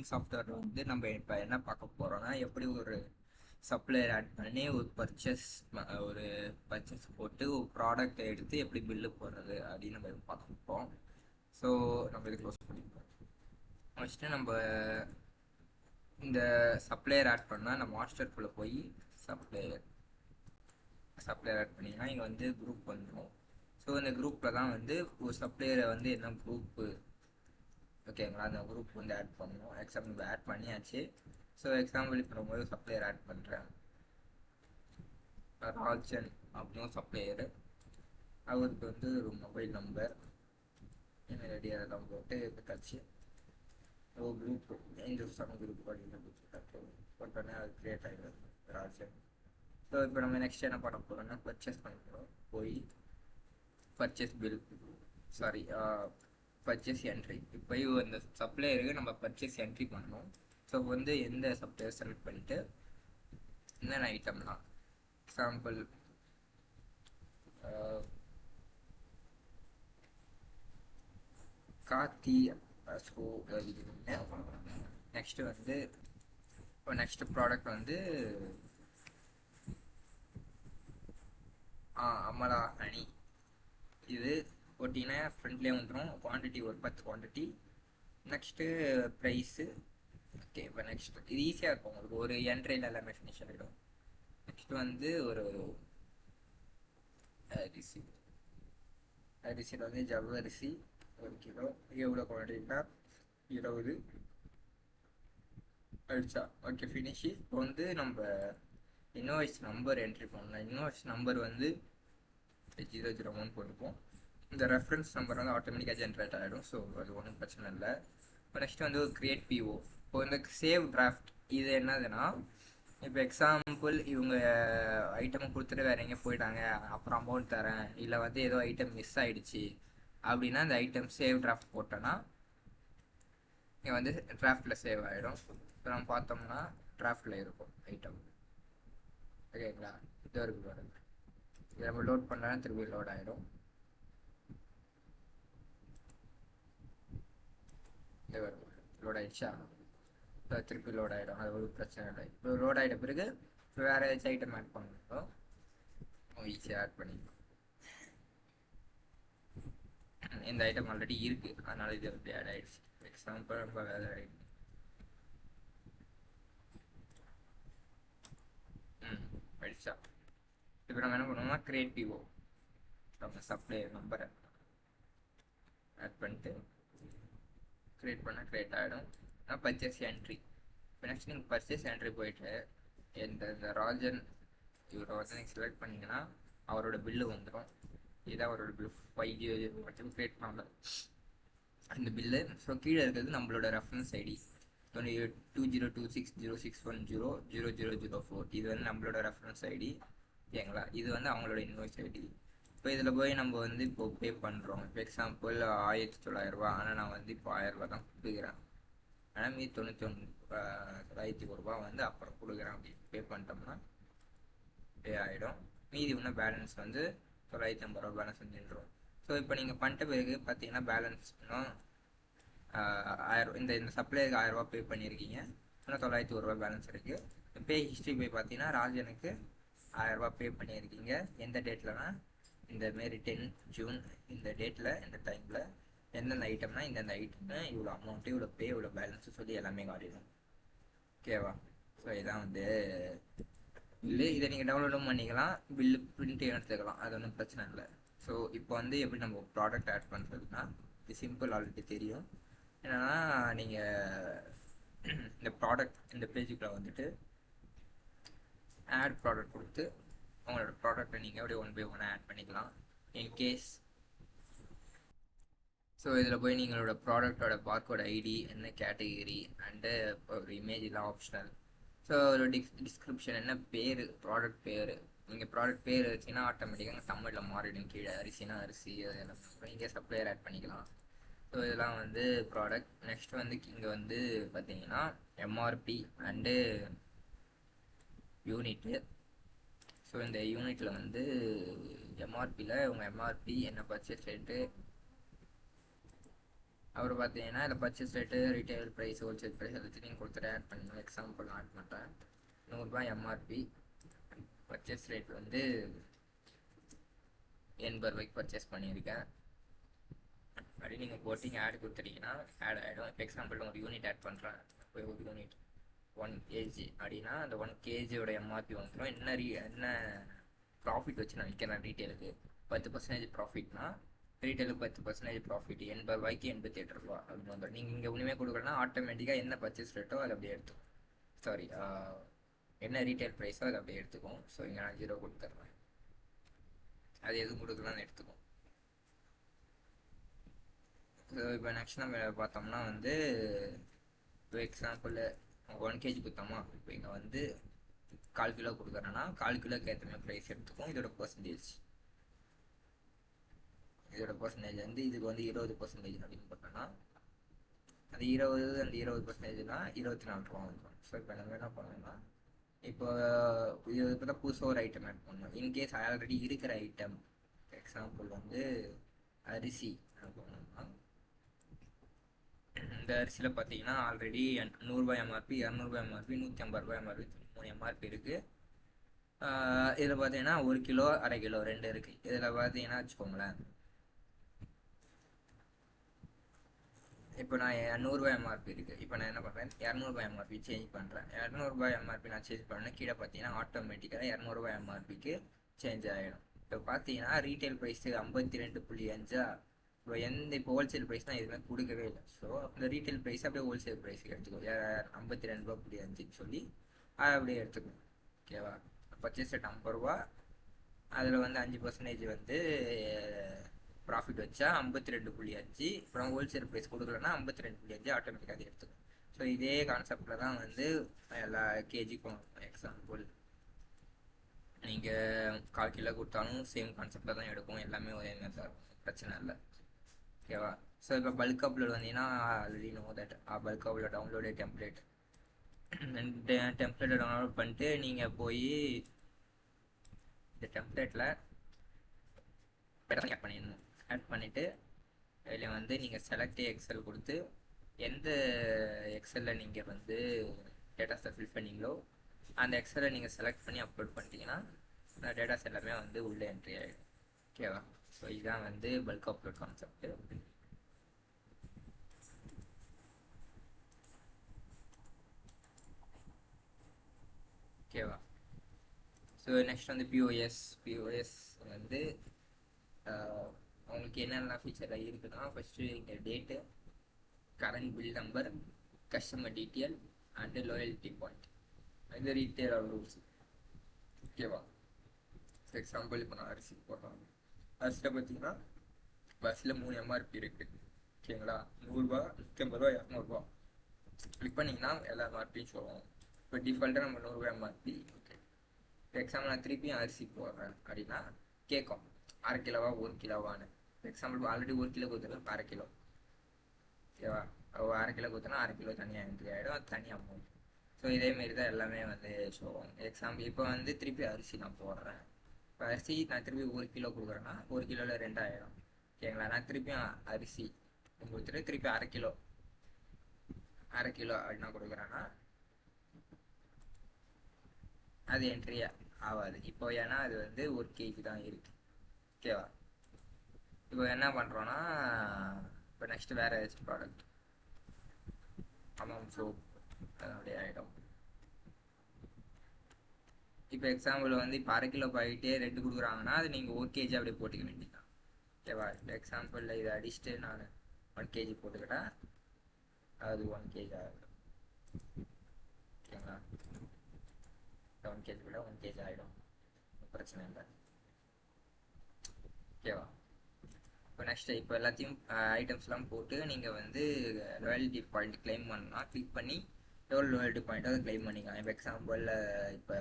Billing software வந்து நம்ம இப்போ என்ன பார்க்க போகிறோம்னா எப்படி ஒரு சப்ளையர் ஆட் பண்ணி ஒரு பர்ச்சேஸ் போட்டு ஒரு ப்ராடக்ட் எடுத்து எப்படி பில்லு போடுறது அப்படின்னு நம்ம பார்ப்போம். ஸோ நம்ம இது க்ளோஸ் பண்ணிப்போம். ஃபஸ்ட்டு நம்ம இந்த சப்ளையர் ஆட் பண்ணால் நம்ம மாஸ்டருக்குள்ளே போய் சப்ளையர் ஆட் பண்ணிங்கன்னா இங்கே வந்து குரூப் வந்துடும். ஸோ இந்த குரூப்பில் தான் வந்து ஒரு சப்ளையரை வந்து என்ன குரூப்பு ஓகேங்களா, அந்த குரூப் வந்து ஆட் பண்ணணும். எக்ஸாம்பிள் ஆட் பண்ணியாச்சு. ஸோ எக்ஸாம்பிள் இப்போ நம்ம சப்ளையர் ஆட் பண்ணுறேன். ராஜன் அப்படின்னு சப்ளையரு, அவருக்கு வந்து ஒரு மொபைல் நம்பர் இமெயில் ஐடி அதெல்லாம் போட்டு கட்சி ஒரு குரூப் ஏஞ்சல்ஸான குரூப் அப்படின்னு போட்டோன்னே அது க்ரியேட் ஆகிடுது ராஜன். ஸோ இப்போ நம்ம நெக்ஸ்ட் என்ன பண்ண போகிறோம்னா பர்ச்சேஸ் பண்ண போகிறோம். போய் பர்ச்சேஸ் என்ட்ரி. இப்போ இந்த சப்ளையருக்கு நம்ம பர்ச்சேஸ் என்ட்ரி பண்ணணும். ஸோ வந்து எந்த சப்ளையர் செலக்ட் பண்ணிவிட்டு என்னென்ன ஐட்டம்லாம் எக்ஸாம்பிள் கார்த்தி ஸோ நெக்ஸ்ட்டு வந்து நெக்ஸ்ட் ப்ராடக்ட் வந்து அமலா ஹனி. இது போட்டிங்கன்னா ஃப்ரண்ட்லேயே வந்துடும். குவான்டிட்டி ஒரு 10 குவான்டிட்டி. Next price. ஓகே, இப்போ நெக்ஸ்ட் இது ஈஸியாக இருக்கும் உங்களுக்கு, ஒரு என்ட்ரியில் எல்லாமே ஃபினிஷ் ஆகிடும். நெக்ஸ்ட் வந்து ஒரு அரிசியில் வந்து ஜவ் அரிசி 1 கிலோ. எவ்வளோ குவான்டிட்டினா 20 அடிச்சா ஓகே ஃபினிஷ். இப்போ வந்து நம்ம இன்வாய்ஸ் நம்பர் என்ட்ரி பண்ணலாம். இன்வாய்ஸ் நம்பர் வந்து 001 போட்டுப்போம். இந்த ரெஃபரன்ஸ் நம்பர் வந்து ஆட்டோமேட்டிக்காக ஜென்ரேட் ஆகிடும். ஸோ அது ஒன்றும் பிரச்சனை இல்லை. இப்போ நெக்ஸ்ட் வந்து ஒரு கிரியேட் பிஓ. இப்போ இந்த சேவ் டிராஃப்ட் இது என்னதுன்னா, இப்போ எக்ஸாம்பிள் இவங்க ஐட்டம் கொடுத்துட்டு வேற எங்கேயும் போயிட்டாங்க, அப்புறம் அமௌண்ட் தரேன், இல்லை வந்து ஏதோ ஐட்டம் மிஸ் ஆகிடுச்சு அப்படின்னா இந்த ஐட்டம் சேவ் டிராஃப்ட் போட்டோன்னா இங்கே வந்து டிராஃப்டில் சேவ் ஆகிடும். இப்போ நம்ம பார்த்தோம்னா டிராஃப்டில் இருக்கும் ஐட்டம். ஓகேங்களா, இது இருக்கு பாருங்க. இதை நம்ம லோட் பண்ணாலும் திரும்பி லோட் ஆகிடும். இது லோட் ஆகிடுச்சா, திருப்பி லோட் ஆகிடும். அது ஒரு பிரச்சனை இல்லை. இப்போ லோட் ஆகிட்ட பிறகு இப்போ வேறு ஏதாச்சும் ஐட்டம் ஆட் பண்ணணும், ஈஸியாக ஆட் பண்ணிக்கலாம். இந்த ஐட்டம் ஆல்ரெடி இருக்குது, அதனால் இது அப்படி ஆட் ஆகிடுச்சு. எக்ஸாம்பிள் நம்ம வேறு ஐட்டம் ஆயிடுச்சா. இப்போ நம்ம என்ன பண்ணுவோம்னா கிரியேட் பிஓ நம்ம சப்ளையர் நம்பரை ஆட் பண்ணிட்டு கிரியேட் ஆகிடும். ஆனால் பர்ச்சேஸ் என்ட்ரி. இப்போ நெக்ஸ்ட் நீங்கள் பர்ச்சேஸ் என்ட்ரி போயிட்டு இந்த ராஜன் இவரை வந்து நீங்கள் செலக்ட் பண்ணிங்கன்னா அவரோட பில்லு வந்துடும். இதுதான் அவரோட பில்லு 5 மட்டும் கிரியேட் பண்ணல அந்த பில்லு. ஸோ கீழே இருக்கிறது நம்மளோட ரெஃபரன்ஸ் ஐடி 20260610000004. இது வந்து நம்மளோட ரெஃபரன்ஸ் ஐடி. ஓகேங்களா, இது வந்து அவங்களோட இன்வாய்ஸ் ஐடி. இப்போ இதில் போய் நம்ம வந்து இப்போ பே பண்ணுறோம். இப்போ எக்ஸாம்பிள் 1900 ரூபா, ஆனால் நான் வந்து இப்போ 1000 ரூபா தான் கொடுக்குறேன். ஆனால் மீதி 901 ரூபா வந்து அப்புறம் கொடுக்குறேன். அப்படி பே பண்ணிட்டோம்னா பே ஆகிடும். மீதி இன்னும் பேலன்ஸ் வந்து 950 ரூபா பேலன்ஸ் வந்து நின்றுடும். ஸோ இப்போ நீங்கள் பண்ணிட்ட பிறகு பார்த்தீங்கன்னா பேலன்ஸ் இன்னும் 1000 இந்த சப்ளைக்கு 1000 ரூபா பே பண்ணியிருக்கீங்க. இன்னும் 901 ரூபா பேலன்ஸ் இருக்குது. பே ஹிஸ்ட்ரி போய் பார்த்தீங்கன்னா ராஜனுக்கு 1000 ரூபா பே பண்ணியிருக்கீங்க. எந்த டேட்லனா இந்த மாரி 10 ஜூன் இந்த டேட்டில் இந்த டைமில் எந்தெந்த ஐட்டம்னா இந்தந்த ஐட்டம்னா இவ்வளோ அமௌண்ட்டு, இவ்வளோ பே, இவ்வளோ பேலன்ஸு சொல்லி எல்லாமே காட்டிடும். ஓகேவா. ஸோ இதான் வந்து பில்லு. இதை நீங்கள் டவுன்லோடும் பண்ணிக்கலாம், பில்லு பிரிண்ட் எடுத்துக்கலாம், அது ஒன்றும் பிரச்சனை இல்லை. ஸோ இப்போ வந்து எப்படி நம்ம ப்ராடக்ட் ஆட் பண்ணுறதுன்னா இது சிம்பிள், ஆல்ரெடி தெரியும். என்னென்னா நீங்கள் இந்த ப்ராடக்ட் இந்த பேஜுக்குள்ளே வந்துட்டு ஆட் ப்ராடக்ட் கொடுத்து உங்களோட ப்ராடக்ட்டை நீங்கள் அப்படியே 1 by 1 ஆட் பண்ணிக்கலாம் இன்கேஸ். ஸோ இதில் போய் நீங்களோட ப்ராடக்டோட பார்கோட் ஐடி, என்ன கேட்டகிரி அண்டு ஒரு இமேஜ் எல்லாம் ஆப்ஷனல். ஸோ ஒரு டிஸ்கிரிப்ஷன், என்ன பேர், ப்ராடக்ட் பேர். நீங்கள் ப்ராடக்ட் பேர் வச்சிங்கன்னா ஆட்டோமேட்டிக்காக தமிழில் மாறிடும். கீழே அரிசினா அரிசி, அதெல்லாம் இங்கே சப்ளையர் ஆட் பண்ணிக்கலாம். ஸோ இதெல்லாம் வந்து ப்ராடக்ட். நெக்ஸ்ட் வந்து இங்கே வந்து பார்த்தீங்கன்னா எம்ஆர்பி அண்டு யூனிட்டு. ஸோ இந்த யூனிட்டில் வந்து எம்ஆர்பியில் உங்கள் எம்ஆர்பி என்ன பர்ச்சேஸ் ரேட்டு அப்புறம் பார்த்தீங்கன்னா இல்லை purchase rate, retail price, wholesale price எல்லாத்தையும் நீங்கள் கொடுத்துட்டு ஆட் பண்ணணும். எக்ஸாம்பிள் ஆட் பண்ணுறேன். 100 எம்ஆர்பி, பர்ச்சேஸ் ரேட் வந்து 80 ரூபாய்க்கு பர்ச்சேஸ் பண்ணியிருக்கேன். அப்படி நீங்கள் போட்டிங்க ஆட் கொடுத்துட்டீங்கன்னா ஆட் ஆகிடும். இப்போ எக்ஸாம்பிள் ஒரு யூனிட் ஆட் பண்ணுறேன். இப்போ ஒரு யூனிட் 1 kg அப்படின்னா அந்த 1 kgயோட எம்ஆர்பி வந்துடும். என்ன ப்ராஃபிட் வச்சு நான் விற்கிறேன் ரீட்டெயிலுக்கு 10% ப்ராஃபிட்னா ரீட்டெயிலுக்கு 10% ப்ராஃபிட் 80 ரூபாய்க்கு 88 ரூபா அப்படின்னு வந்துடும். நீங்கள் இங்கே ஒன்றுமே கொடுக்கலன்னா ஆட்டோமேட்டிக்காக என்ன பர்ச்சேஸ் ரேட்டோ அதை அப்படியே எடுத்துக்கும். சாரி, என்ன ரீட்டைல் ப்ரைஸோ அதை அப்படியே எடுத்துக்கும். ஸோ இங்கே நான் 0 கொடுத்துட்றேன். அது எதுவும் கொடுக்கலான்னு எடுத்துக்கும். ஸோ இப்போ நெக்ஸ்ட் நம்ம பார்த்தோம்னா வந்து இப்போ எக்ஸாம்பிள் 1 kg கொடுத்தோமா, இப்போ இங்கே வந்து 1/4 கிலோ கொடுக்குறேன்னா 1/4 கிலோக்கு ஏற்ற மாதிரி ப்ரைஸ் எடுத்துக்கும். இதோட பர்சன்டேஜ் வந்து இதுக்கு வந்து 20% அப்படின்னு போட்டோன்னா அந்த 20% 24 ரூபா வந்துடும். ஸோ இப்போ நம்ம என்ன பண்ணணும்னா இப்போ இது இப்போ தான் புதுசாக ஒரு ஐட்டம் ஆட் பண்ணணும். இன்கேஸ் ஆல்ரெடி இருக்கிற ஐட்டம் எக்ஸாம்பிள் வந்து அரிசி பண்ணோம்னா இந்த அரிசியில் பார்த்தீங்கன்னா already 100 MRP, 200 MRP, 150 MRP, 3 MRP இருக்குது. இதில் பார்த்தீங்கன்னா 1 கிலோ, அரை கிலோ 2 இருக்குது. இதில் பார்த்தீங்கன்னா வச்சுக்கோங்களேன், இப்போ நான் 100 எம்ஆர்பி இருக்குது. இப்போ நான் என்ன பண்ணுறேன், 200 எம்ஆர்பி சேஞ்ச் பண்ணுறேன். 200 எம்ஆர்பி நான் சேஞ்ச் பண்ணேன். கீழே பார்த்தீங்கன்னா ஆட்டோமேட்டிக்காக 200 எம்ஆர்பிக்கு சேஞ்ச் ஆகிடும். இப்போ பார்த்தீங்கன்னா ரீட்டைல் ப்ரைஸ் 52.5. இப்போ ஹோல்சேல் ப்ரைஸ் தான் எதுவுமே கொடுக்கவே இல்லை. ஸோ அந்த ரீட்டைல் ப்ரைஸ் அப்படியே ஹோல்சேல் ப்ரைஸுக்கு எடுத்துக்கோ. 52.5 சொல்லி அதை அப்படியே எடுத்துக்கணும். ஓகேவா? பர்ச்சேஸ் ரேட் 50 ரூபா, அதில் வந்து 5% வந்து ப்ராஃபிட் வச்சா 52.5. அப்புறம் ஹோல்சேல் ப்ரைஸ் கொடுக்கலன்னா 52.5 ஆட்டோமேட்டிக்காக அது எடுத்துக்கும். ஸோ இதே கான்செப்டில் தான் வந்து எல்லா கேஜிக்கும். எக்ஸாம்பிள் நீங்கள் 1/4 கிலோ கொடுத்தாலும் சேம் கான்செப்டில் தான் எடுக்கும். எல்லாமே ஒரே மாதிரி தான் இருக்கும், பிரச்சனை இல்லை. ஓகேவா? ஸோ இப்போ பல்க் அப்லோட் வந்தீங்கன்னா already know that bulk upload download டெம்ப்ளேட்டை டவுன்லோட் பண்ணிட்டு நீங்கள் போய் இந்த டெம்ப்ளேட்டில் ஆட் பண்ணிடணும். ஆட் பண்ணிவிட்டு இதில் வந்து நீங்கள் செலக்ட் எக்ஸல் கொடுத்து எந்த எக்ஸலில் நீங்கள் வந்து டேட்டாஸை ஃபில் பண்ணீங்களோ அந்த எக்ஸலை நீங்கள் செலக்ட் பண்ணி அப்லோட் பண்ணிட்டீங்கன்னா அந்த டேட்டாஸ் எல்லாமே வந்து உள்ளே என்ட்ரி ஆகிடும். ஓகேவா? ஸோ இதுதான் வந்து பல்க் அப்லோட் கான்செப்ட். ஓகேவா? ஸோ நெக்ஸ்ட் வந்து பிஓஎஸ் வந்து அவங்களுக்கு என்னென்ன ஃபீச்சர் இருக்குன்னா ஃபஸ்ட்டு இங்கே date, current bill number, customer detail and loyalty point. இது ரீட்டெயில் ரூல்ஸ். ஓகேவா? எக்ஸாம்பிள் இப்போ நான் அரிசி போடுறேன். அரிசியில் பார்த்தீங்கன்னா பஸ்ஸில் 3 எம்ஆர்பி இருக்குது. ஓகேங்களா? 100 ரூபா, 150 ரூபா, 200 ரூபா. கிளிக் பண்ணிங்கன்னா எல்லா எம்ஆர்பியும் சொல்லுவோம். இப்போ டிஃபால்ட்டாக நம்ம 100 ரூபா எம்ஆர்பி. ஓகே, இப்போ எக்ஸாம்பிள் நான் திருப்பியும் அரிசி போடுறேன் அப்படின்னா கேட்கும் 1/2 கிலோவா 1 கிலோவான்னு. எக்ஸாம்பிள் ஆல்ரெடி 1 கிலோ கொடுத்துருக்கேன், 1/2 கிலோ. ஓகேவா? 1/2 கிலோ கொடுத்தோன்னா 1/2 கிலோ தனியாக என்ட்ரி ஆகிடும், அது தனி அமௌண்ட். ஸோ இதேமாரி தான் எல்லாமே வந்து சொல்லுவோம். எக்ஸாம்பிள் இப்போ வந்து திருப்பி அரிசி நான் போடுறேன். இப்போ அரிசி நான் திருப்பி 1 கிலோ கொடுக்குறேன்னா 1 கிலோவில் 2 ஆயிடும். ஓகேங்களா? நான் திருப்பியும் அரிசி கொடுத்துட்டு திருப்பி 1/2 கிலோ அப்படின்னா கொடுக்குறேன்னா அது என்ட்ரி ஆகாது இப்போ. ஏன்னா அது வந்து 1 kg தான் இருக்குது. ஓகேவா? இப்போ என்ன பண்ணுறோன்னா இப்போ நெக்ஸ்ட் வேறு ஏதாச்சும் ப்ராடக்ட் சோப் அதனுடைய ஐட்டம். இப்போ எக்ஸாம்பிள் வந்து இப்போ 1/2 கிலோ பாக்கெட்டே 2 கொடுக்குறாங்கன்னா அது நீங்கள் 1 kg அப்படியே போட்டுக்க வேண்டியதான். ஓகேவா? இப்போ எக்ஸாம்பிளில் இதை அடிச்சுட்டு நான் 1 kg போட்டுக்கிட்டேன், அது 1 kg ஆகிடும். ஓகேங்களா? 1 kg விட 1 kg ஆகிடும், பிரச்சனை இல்லை. ஓகேவா? இப்போ நெக்ஸ்ட் இப்போ எல்லாத்தையும் ஐட்டம்ஸ்லாம் போட்டு நீங்கள் வந்து லாயல்ட்டி பாயிண்ட் கிளைம் பண்ணால் கிளிக் பண்ணி எவ்வளோ லாயல்ட்டி பாயிண்ட்டோ அதை கிளைம் பண்ணிக்கலாம். இப்போ எக்ஸாம்பிளில் இப்போ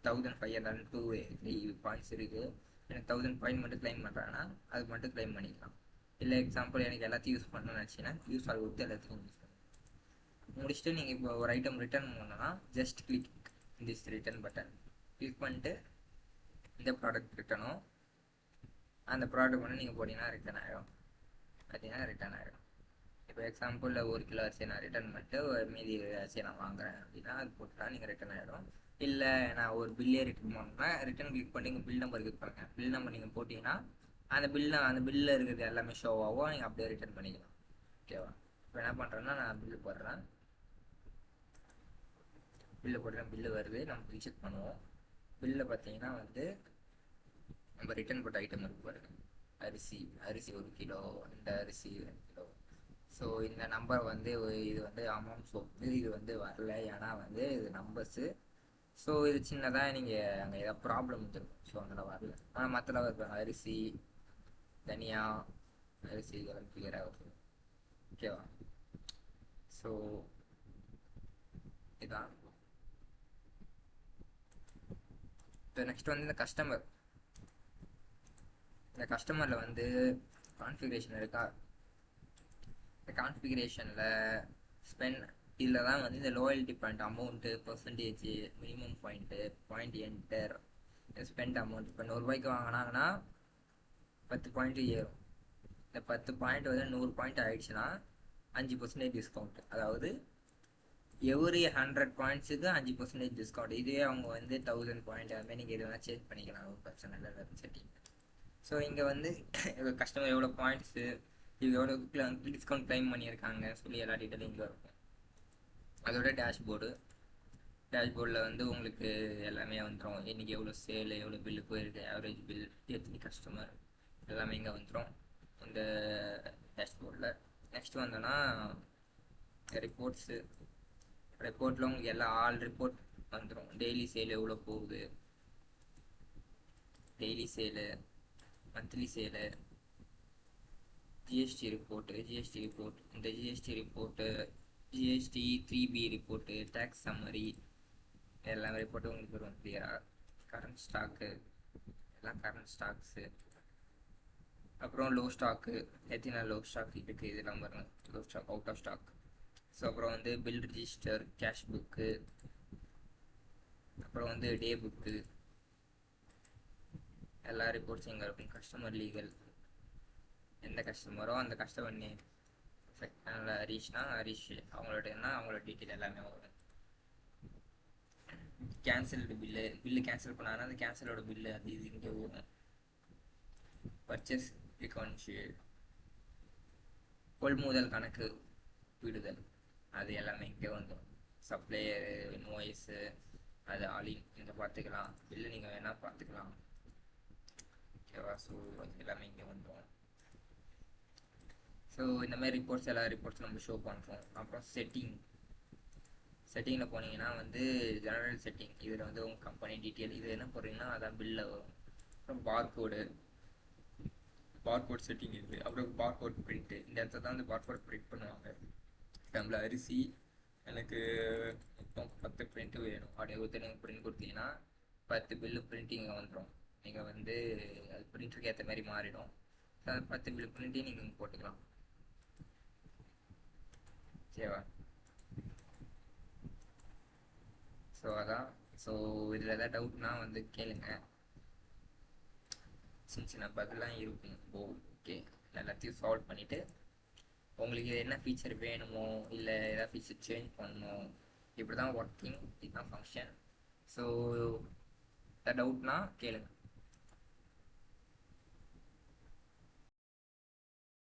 1503 பாயிண்ட்ஸ் இருக்குது, எனக்கு 1000 பாயிண்ட் மட்டும் கிளைம் பண்ணுறாங்கன்னா அது மட்டும் கிளைம் பண்ணிக்கலாம். இல்லை எக்ஸாம்பிள் எனக்கு எல்லாத்தையும் யூஸ் பண்ணணும்னு நினச்சிங்கன்னா யூஸ் ஆல் கொடுத்து எல்லாத்தையும் யூஸ் பண்ணணும். முடிச்சுட்டு நீங்கள் இப்போ ஒரு ஐட்டம் ரிட்டர்ன் பண்ணணும்னா just click this return button click பண்ணிட்டு இந்த ப்ராடக்ட் ரிட்டனும் அந்த ப்ராடக்ட் வந்து நீங்கள் போட்டிங்கன்னா ரிட்டர்ன் ஆகிடும். பார்த்தீங்கன்னா ரிட்டர்ன் ஆகிடும். இப்போ எக்ஸாம்பிள் 1 கிலோ அரிசியை நான் ரிட்டர்ன் பண்ணிட்டு மீதி அரிசியை நான் வாங்குறேன் அப்படின்னா அது போட்டால் நீங்கள் ரிட்டர்ன் ஆகிடும். இல்லை நான் ஒரு பில்லே ரிட்டர்ன் பண்ணேன்னா ரிட்டர்ன் கிளிக் பண்ணி நீங்கள் பில் நம்பர் கிளிக் பண்ணுங்கள். பில் நம்பர் நீங்கள் போட்டிங்கன்னா அந்த பில்லில் இருக்கிறது எல்லாமே ஷோ ஆகும். நீங்கள் அப்படியே ரிட்டர்ன் பண்ணிக்கலாம். ஓகேவா? இப்போ என்ன பண்ணுறேன்னா நான் பில்லு போடுறேன். பில்லு போடுறேன். பில்லு வருது. நம்ம பில் செக் பண்ணுவோம். பில்லில் பார்த்தீங்கன்னா வந்து நம்ம ரிட்டர்ன் போட்ட ஐட்டம் இருக்கு பாருங்க. அரிசி 1 கிலோ, இந்த அரிசி 2 கிலோ. ஸோ இந்த நம்பர் வந்து இது வந்து அமௌண்ட் சொத்து, இது வந்து வரல, ஏன்னா வந்து இது நம்பர்ஸு. ஸோ இது சின்னதாக நீங்கள் அங்கே ஏதாவது ப்ராப்ளம் வந்துருக்கும். ஸோ அதனால் வரல. ஆனால் மற்றலாம் இருப்பாங்க. அரிசி தனியா அரிசி இதெல்லாம் கிளியராக வருது. ஓகேவா? ஸோ இதான். இப்போ நெக்ஸ்ட் வந்து இந்த கஸ்டமரில் வந்து கான்ஃபிகரேஷன் இருக்கா? இந்த கான்ஃபிகரேஷனில் இதில் தான் வந்து இந்த loyalty point amount, percentage, minimum point enter, spend amount. இப்போ 100 ரூபாய்க்கு வாங்கினாங்கன்னா 10 பாயிண்ட் ஏறும். இந்த 10 பாயிண்ட் வந்து 100 பாயிண்ட் ஆயிடுச்சுன்னா 5% டிஸ்கவுண்ட். அதாவது எவ்ரி 100 பாயிண்ட்ஸுக்கு 5% டிஸ்கவுண்ட். இதுவே அவங்க வந்து 1000 பாயிண்ட் அதுமாதிரி நீங்கள் எதுனா சேஞ்ச் பண்ணிக்கலாம். ஒரு பிரச்சனை இல்லை செட்டிங். ஸோ இங்கே வந்து கஸ்டமர் எவ்வளோ பாயிண்ட்ஸு, இது எவ்வளோ டிஸ்கவுண்ட் கிளைம் பண்ணியிருக்காங்க சொல்லி எல்லா டீட்டெயிலும் இங்கே இருக்கும். அதோட டேஷ்போர்டில் வந்து உங்களுக்கு எல்லாமே வந்துடும். இன்றைக்கி எவ்வளோ சேல், எவ்வளோ பில்லு போயிருக்கு, ஆவரேஜ் பில், எத்தனை கஸ்டமர், எல்லாமே இங்கே வந்துடும் இந்த டேஷ்போர்டில். நெக்ஸ்ட் வந்தோன்னா ரிப்போர்ட்டில் உங்களுக்கு ஆல் ரிப்போர்ட் வந்துடும். டெய்லி சேல் எவ்வளோ போகுது, daily sale, monthly sale, GST report, இந்த GST report, GST 3B report, tax summary, எல்லா ரிப்போர்ட்டும் உங்களுக்கு வரும் கிளியராக. கரண்ட் ஸ்டாக்கு, எல்லாம் கரண்ட் ஸ்டாக்ஸு. அப்புறம் லோ ஸ்டாக்கு, எத்தனை லோ ஸ்டாக் இருக்குது இதெல்லாம் வரும். Low stock, out of stock. So அப்புறம் வந்து பில் ரிஜிஸ்டர், கேஷ் புக்கு, அப்புறம் வந்து டே புக்கு, எல்லா ரிப்போர்ட்ஸும் இங்கே இருக்கும். கஸ்டமர் லீகல், எந்த கஸ்டமரோ அந்த கஸ்டமர் நேம். ஹரீஷ்னா ஹரீஷ், அவங்களோட டீட்டெயில் எல்லாமே வரும். கேன்சல்டு பில்லு கேன்சல் பண்ணாங்கன்னா அந்த கேன்சலோட பில்லு அது இது இங்கே வரும். பர்ச்சேஸ் அக்கௌண்ட்ஸு, கொள்முதல் கணக்கு விடுதல், அது எல்லாமே இங்கே வந்துடும். சப்ளையரு, இன்வாய்ஸு, அது ஆலின் இங்கே பார்த்துக்கலாம். பில்லு நீங்கள் வேணால் பார்த்துக்கலாம். ஓகேவா? ஸோ எல்லாமே இங்கே வந்துடும். ஸோ இந்த மாதிரி எல்லா ரிப்போர்ட்ஸும் நம்ம ஷோ பண்ணுறோம். அப்புறம் செட்டிங்கில் போனீங்கன்னா வந்து ஜெனரல் செட்டிங், இதில் வந்து உங்கள் கம்பெனி டீட்டெயில், இது என்ன போடுறீங்கன்னா அதான் பில்லில் வரும். அப்புறம் பார்கோட் செட்டிங் இருக்குது. அப்புறம் பார்கோட் பிரிண்ட்டு, இந்த இடத்துல தான் வந்து பார்கோட் பிரிண்ட் பண்ணுவாங்க. நம்மள அரிசி எனக்கு மொத்தம் 10 பிரிண்ட்டு வேணும் அப்படியே நீங்கள் பிரிண்ட் கொடுத்தீங்கன்னா 10 பில்லு பிரிண்டிங் வந்துடும். நீங்கள் வந்து அது பிரிண்டருக்கு ஏற்ற மாதிரி மாறிடும். அந்த 10 பில்லு பிரிண்ட்டையும் நீங்கள் போட்டுக்கலாம். ஓகேவா? ஸோ அதான். ஸோ இதில் எதாவது டவுட்னா வந்து கேளுங்க. சின்ன பதிலாம் இருக்கும். ஓகே, எல்லாத்தையும் சால்வ் பண்ணிவிட்டு உங்களுக்கு என்ன ஃபீச்சர் வேணுமோ இல்லை ஏதாவது ஃபீச்சர் சேஞ்ச் பண்ணணும், இப்படி தான் ஒர்க்கிங், இதுதான் ஃபங்க்ஷன். ஸோ டவுட்னா கேளுங்க.